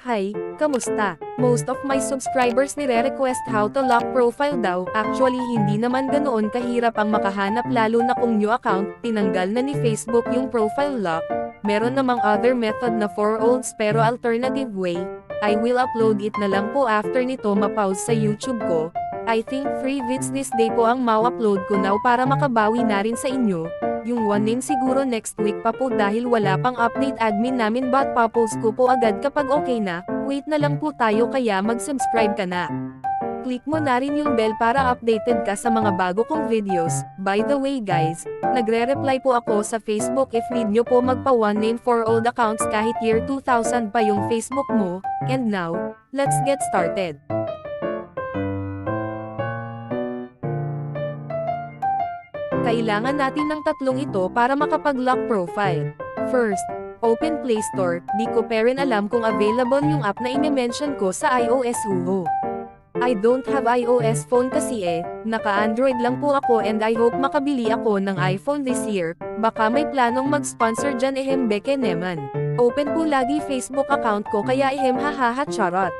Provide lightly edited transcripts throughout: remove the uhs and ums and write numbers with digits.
Hi, kamusta? Most of my subscribers nire-request how to lock profile daw. Actually hindi naman ganoon kahirap ang makahanap lalo na kung new account, tinanggal na ni Facebook yung profile lock. Meron namang other method na for olds pero alternative way. I will upload it na lang po after nito ma-pause sa YouTube ko. I think free vids this day po ang ma-upload ko now para makabawi na rin sa inyo. Yung one name siguro next week pa po dahil wala pang update admin namin but papost ko po agad kapag okay na, wait na lang po tayo kaya mag-subscribe ka na. Click mo na rin yung bell para updated ka sa mga bago kong videos. By the way guys, nagre-reply po ako sa Facebook if need nyo po magpa one name for old accounts kahit year 2000 pa yung Facebook mo, and now, let's get started. Kailangan natin ng tatlong ito para makapag-lock profile. First, open Play Store. Di ko pa rin alam kung available yung app na i-mention ko sa iOS Uho. I don't have iOS phone kasi naka-Android lang po ako and I hope makabili ako ng iPhone this year. Baka may planong mag-sponsor dyan beke naman. Open po lagi Facebook account ko kaya hahaha charot.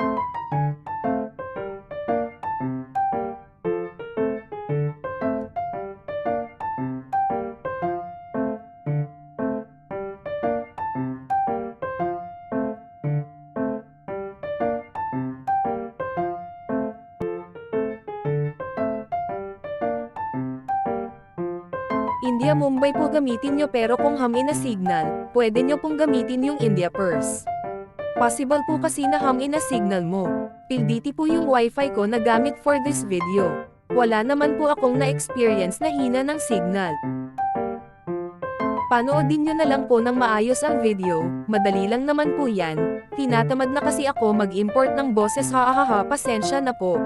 India Mumbai po gamitin nyo pero kung ham in a signal, pwede nyo pong gamitin yung India Purse. Possible po kasi na ham in a signal mo. PLDT po yung wifi ko na gamit for this video. Wala naman po akong na-experience na hina ng signal. Panoodin nyo na lang po ng maayos ang video, madali lang naman po yan. Tinatamad na kasi ako mag-import ng boses hahaha pasensya na po.